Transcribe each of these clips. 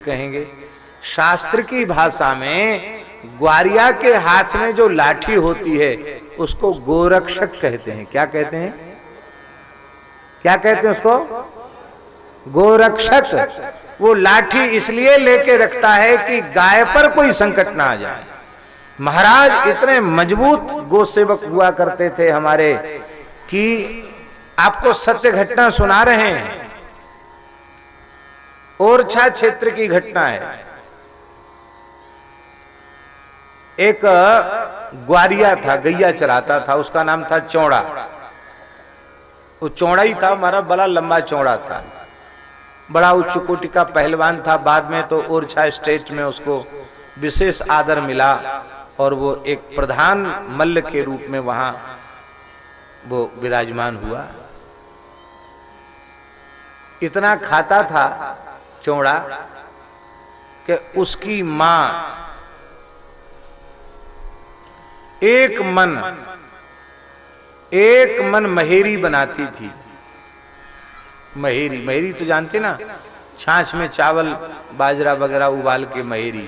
कहेंगे। शास्त्र की भाषा में ग्वारिया के हाथ में जो लाठी होती है उसको गोरक्षक कहते हैं। क्या कहते हैं? क्या कहते हैं उसको? गोरक्षक। वो लाठी इसलिए लेके रखता है कि गाय पर कोई संकट ना आ जाए। महाराज इतने मजबूत गोसेवक हुआ करते थे हमारे कि आपको सत्य घटना सुना रहे हैं। ओरछा क्षेत्र की घटना है। एक ग्वारिया था, गैया चराता था, उसका नाम था चौड़ा। वो चौड़ा ही था, हमारा बड़ा लंबा चौड़ा था, बड़ा उच्च कोटि का पहलवान था। बाद में तो ओरछा स्टेट में उसको विशेष आदर मिला और वो एक प्रधान मल्ल के रूप में वहां वो विराजमान हुआ। इतना खाता था चौड़ा कि उसकी मां एक मन महेरी बनाती थी। महेरी, महेरी तो जानते ना, छाछ में चावल बाजरा वगैरह उबाल के महेरी।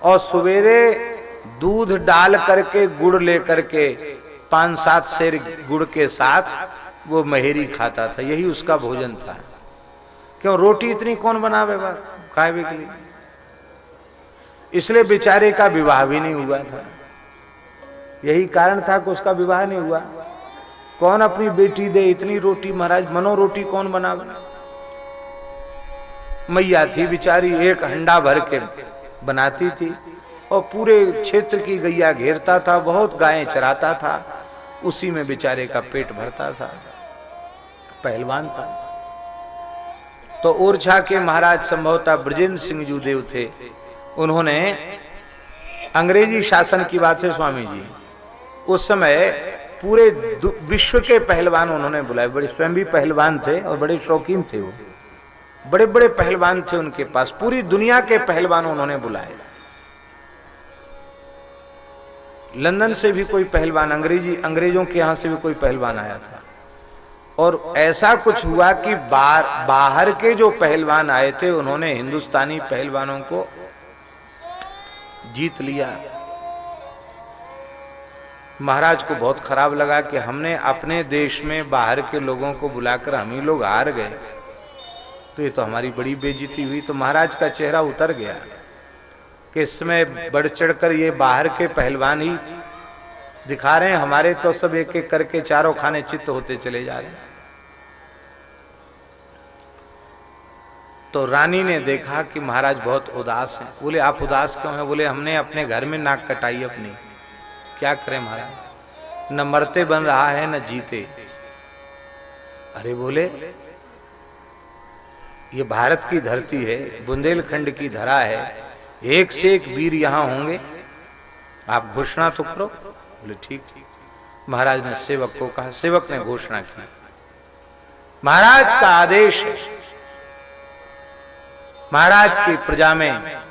और सवेरे दूध डाल करके गुड़ लेकर के 5-7 सेर गुड़ के साथ वो महेरी खाता था। यही उसका भोजन था। क्यों? रोटी इतनी कौन बनावे खाए के लिए। इसलिए बेचारे का विवाह भी नहीं हुआ था। यही कारण था कि उसका विवाह नहीं हुआ। कौन अपनी बेटी दे इतनी रोटी? महाराज मनो रोटी कौन बनावे? मैया थी बेचारी, एक हंडा भर के बनाती थी और पूरे क्षेत्र की गैया घेरता था, बहुत गायें चराता था, उसी में बेचारे का पेट भरता था। पहलवान था। तो ओरछा के महाराज संभवतः ब्रजेंद्र सिंह जूदेव थे। उन्होंने अंग्रेजी शासन की बात है स्वामी जी, उस समय पूरे विश्व के पहलवान उन्होंने बुलाए। बड़े स्वयं भी पहलवान थे और बड़े शौकीन थे। वो बड़े बड़े पहलवान थे उनके पास, पूरी दुनिया के पहलवान उन्होंने बुलाए। लंदन से भी कोई पहलवान, अंग्रेजों के यहां से भी कोई पहलवान आया था। और ऐसा कुछ हुआ कि बाहर के जो पहलवान आए थे उन्होंने हिंदुस्तानी पहलवानों को जीत लिया। महाराज को बहुत खराब लगा कि हमने अपने देश में बाहर के लोगों को बुलाकर हम ही लोग हार गए, तो ये तो हमारी बड़ी बेइज्जती हुई। तो महाराज का चेहरा उतर गया कि इसमें बढ़ चढ़कर ये बाहर के पहलवान ही दिखा रहे हैं, हमारे तो सब एक एक करके चारों खाने चित्त होते चले जा रहे हैं। तो रानी ने देखा कि महाराज बहुत उदास हैं। बोले आप उदास क्यों हैं? बोले हमने अपने घर में नाक कटाई अपनी, क्या करें महाराज, न मरते बन रहा है न जीते। अरे बोले ये भारत की धरती है, बुंदेलखंड की धरा है, एक से एक वीर यहां होंगे, आप घोषणा तो करो। बोले ठीक। महाराज ने सेवक को कहा, सेवक ने घोषणा की। महाराज का आदेश है, महाराज की प्रजा में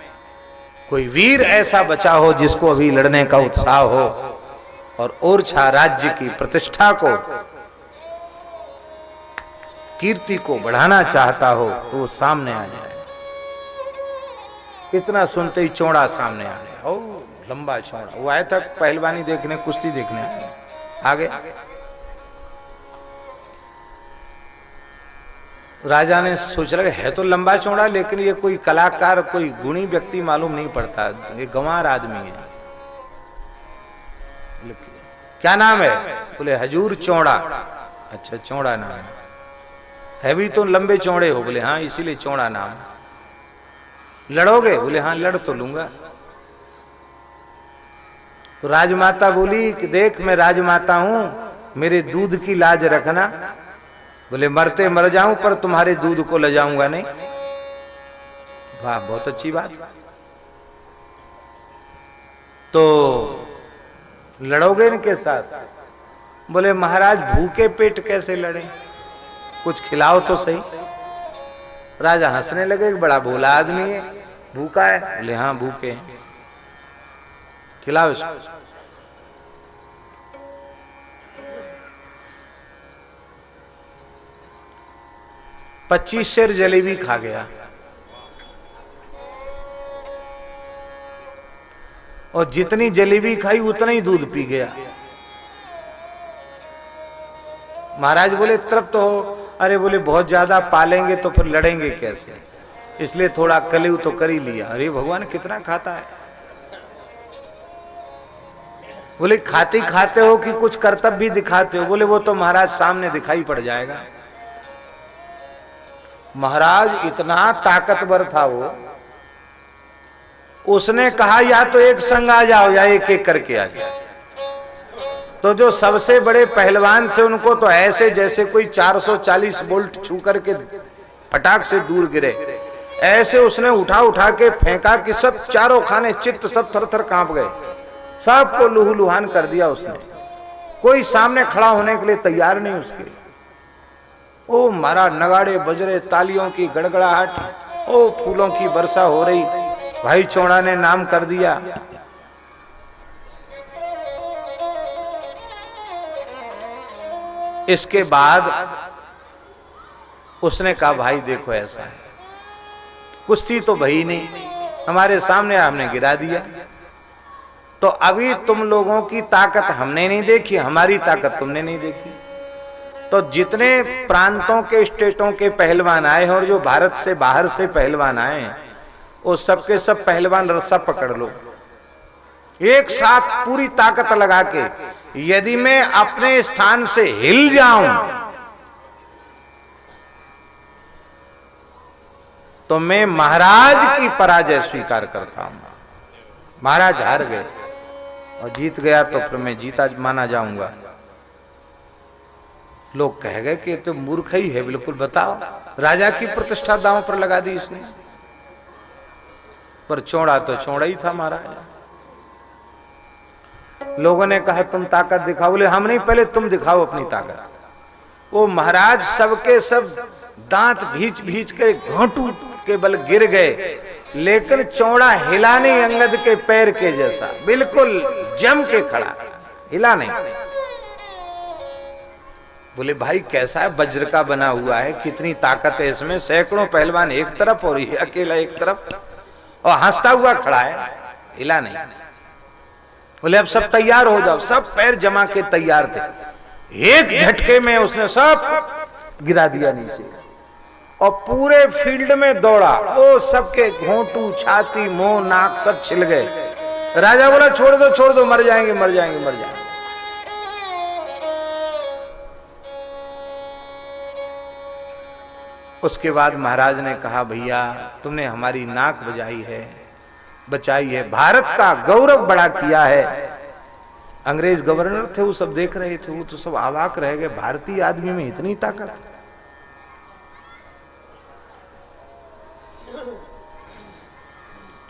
कोई वीर ऐसा बचा हो जिसको अभी लड़ने का उत्साह हो और ओरछा राज्य की प्रतिष्ठा को, कीर्ति को बढ़ाना चाहता हो तो वो सामने आ जाए। इतना सुनते ही चौड़ा सामने आ गया। ओ लंबा चौड़ा, वो आया था पहलवानी देखने, कुश्ती देखने। आगे राजा ने सोच रहा है तो लंबा चौड़ा, लेकिन ये कोई कलाकार, कोई गुणी व्यक्ति मालूम नहीं पड़ता, ये गंवार आदमी है। क्या नाम है? बोले हजूर चौड़ा। अच्छा चौड़ा नाम है भी तो लंबे चौड़े हो? बोले हाँ इसीलिए चौड़ा नाम। लड़ोगे? बोले हाँ लड़ तो लूंगा। तो राजमाता बोली कि देख मैं राजमाता हूं, मेरे दूध की लाज रखना। बोले मरते मर जाऊं पर तुम्हारे दूध को ले जाऊंगा नहीं। वाह बहुत अच्छी बात। तो लड़ोगे इनके साथ? बोले महाराज भूखे पेट कैसे लड़े, कुछ खिलाओ तो सही। राजा हंसने लगे, बड़ा भोला आदमी है, भूखा है? बोले हाँ भूखे हैं, खिलाओ इसको। पच्चीस शेर जलेबी खा गया। और जितनी जलेबी खाई उतना ही दूध पी गया। महाराज बोले तृप्त हो? अरे बोले बहुत ज्यादा पालेंगे तो फिर लड़ेंगे कैसे, इसलिए थोड़ा कलेऊ तो कर ही लिया। अरे भगवान कितना खाता है? बोले खाते खाते हो कि कुछ कर्तव्य भी दिखाते हो? बोले वो तो महाराज सामने दिखाई पड़ जाएगा। महाराज इतना ताकतवर था वो, उसने कहा या तो एक संग आ जाओ या एक एक करके आ जाओ। तो जो सबसे बड़े पहलवान थे उनको तो ऐसे जैसे कोई 440 वोल्ट छू करके फटाक से दूर गिरे, ऐसे उसने उठा उठा के फेंका कि सब चारों खाने चित्त सब थर थर कांप गए, सबको लुहुलुहान कर दिया उसने। कोई सामने खड़ा होने के लिए तैयार नहीं उसके। ओ मारा, नगाड़े बज रहे, तालियों की गड़गड़ाहट, ओ फूलों की वर्षा हो रही। भाई चौड़ा ने नाम कर दिया। इसके बाद उसने कहा भाई देखो ऐसा है, कुश्ती तो भई नहीं, हमारे सामने आपने गिरा दिया, तो अभी तुम लोगों की ताकत हमने नहीं देखी, हमारी ताकत तुमने नहीं देखी। तो जितने प्रांतों के स्टेटों के पहलवान आए हैं और जो भारत से बाहर से पहलवान आए हैं, वो सबके सब पहलवान रस्सा पकड़ लो एक साथ पूरी ताकत लगा के। यदि मैं अपने स्थान से हिल जाऊं तो मैं महाराज की पराजय स्वीकार करता हूं। महाराज हार गए और जीत गया तो फिर मैं जीता माना जाऊंगा। लोग कह गए कि तो मूर्ख ही है बिल्कुल। बताओ, राजा की प्रतिष्ठा दांव पर लगा दी इसने। पर चौड़ा तो चौड़ा ही था महाराज। लोगों ने कहा तुम ताकत दिखाओ। बोले हम नहीं, पहले तुम दिखाओ अपनी ताकत। वो महाराज सबके सब दांत भींच भींच के घोंटू के बल गिर गए, लेकिन चौड़ा हिला नहीं, अंगद के पैर के जैसा बिल्कुल जम के खड़ा, हिला नहीं। बोले भाई कैसा है, वज्र का बना हुआ है, कितनी ताकत है इसमें, सैकड़ों पहलवान एक तरफ और ये अकेला एक तरफ, और हंसता हुआ खड़ा है, हिला नहीं। बोले अब सब तैयार हो जाओ। सब पैर जमा के तैयार थे। एक झटके में उसने सब गिरा दिया नीचे और पूरे फील्ड में दौड़ा। ओ सबके घोंटू, छाती, मुंह, नाक सब छिल गए। राजा बोला छोड़ दो छोड़ दो, मर जाएंगे मर जाएंगे मर जाएंगे। उसके बाद महाराज ने कहा भैया तुमने हमारी नाक बचाई है, भारत का गौरव बड़ा किया है। अंग्रेज गवर्नर थे, वो सब देख रहे थे, वो तो सब अवाक रह गए, भारतीय आदमी में इतनी ताकत।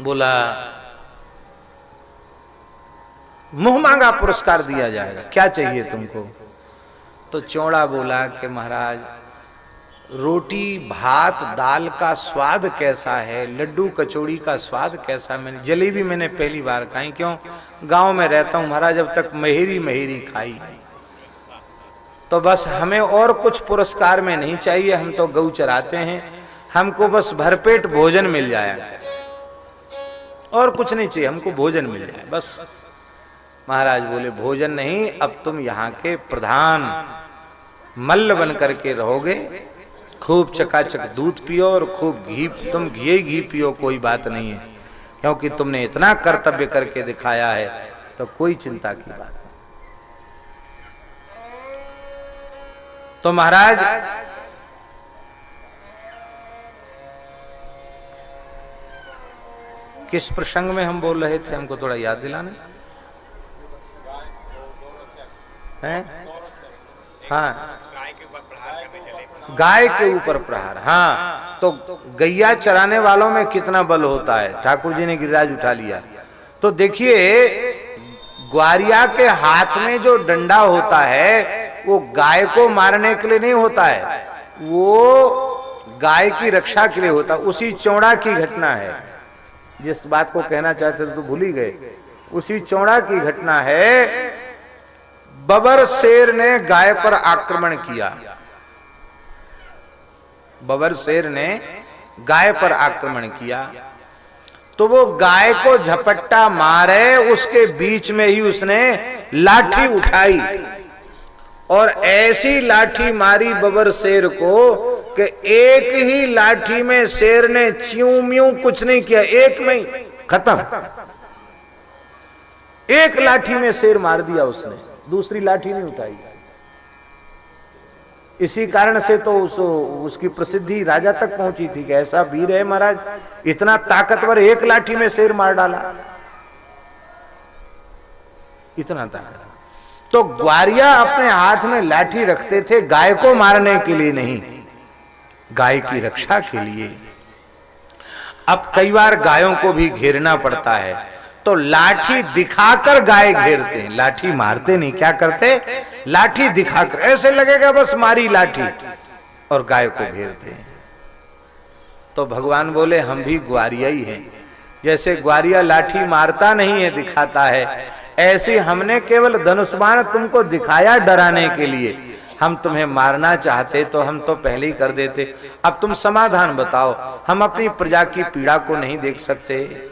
बोला मुंह मांगा पुरस्कार दिया जाएगा, क्या चाहिए तुमको? तो चौड़ा बोला कि महाराज रोटी भात दाल का स्वाद कैसा है, लड्डू कचौड़ी का स्वाद कैसा, जलेबी मैंने पहली बार खाई, क्यों गांव में रहता हूं महाराज, जब तक महेरी खाई। तो बस हमें और कुछ पुरस्कार में नहीं चाहिए, हम तो गऊ चराते हैं, हमको बस भरपेट भोजन मिल जाए, और कुछ नहीं चाहिए, हमको भोजन मिल जाए बस। महाराज बोले भोजन नहीं, अब तुम यहाँ के प्रधान मल्ल बन करके रहोगे, खूब चकाचक दूध पियो और खूब घी, तुम घी पियो, कोई बात नहीं है, क्योंकि तुमने इतना कर्तव्य करके दिखाया है, तो कोई चिंता की बात नहीं। तो महाराज किस प्रसंग में हम बोल रहे थे, हमको थोड़ा याद दिलाना है? हाँ, गाय के ऊपर प्रहार। हाँ, तो गैया चराने वालों में कितना बल होता है, ठाकुर जी ने गिरिराज उठा लिया। तो देखिए ग्वारिया के हाथ में जो डंडा होता है वो गाय को मारने के लिए नहीं होता है, वो गाय की रक्षा के लिए होता है। उसी चौड़ा की घटना है, जिस बात को कहना चाहते थे तो भूल ही गए। उसी चौड़ा की घटना है, बबर शेर ने गाय पर आक्रमण किया, बबर शेर ने गाय पर आक्रमण किया। तो वो गाय को झपट्टा मारे, उसके बीच में ही उसने लाठी उठाई और ऐसी लाठी मारी बबर शेर को कि एक ही लाठी में शेर ने च्यूं म्यूं कुछ नहीं किया, एक में ही खत्म। एक लाठी में शेर मार दिया उसने, दूसरी लाठी नहीं उठाई। इसी कारण से तो उसकी प्रसिद्धि राजा तक पहुंची थी कि ऐसा वीर है महाराज, इतना ताकतवर, एक लाठी में शेर मार डाला, इतना ताकत। तो ग्वारिया अपने हाथ में लाठी रखते थे गाय को मारने के लिए नहीं, गाय की रक्षा के लिए। अब कई बार गायों को भी घेरना पड़ता है, तो लाठी दिखाकर गाय घेरते हैं, लाठी मारते नहीं। क्या करते? लाठी दिखाकर, ऐसे लगेगा बस मारी लाठी, और गाय को घेरते हैं। तो भगवान बोले हम भी ग्वारिया ही हैं। जैसे ग्वारिया लाठी मारता नहीं है, दिखाता है, ऐसे हमने केवल धनुष बाण तुमको दिखाया डराने के लिए। हम तुम्हें मारना चाहते तो हम तो पहले ही कर देते। अब तुम समाधान बताओ, हम अपनी प्रजा की पीड़ा को नहीं देख सकते?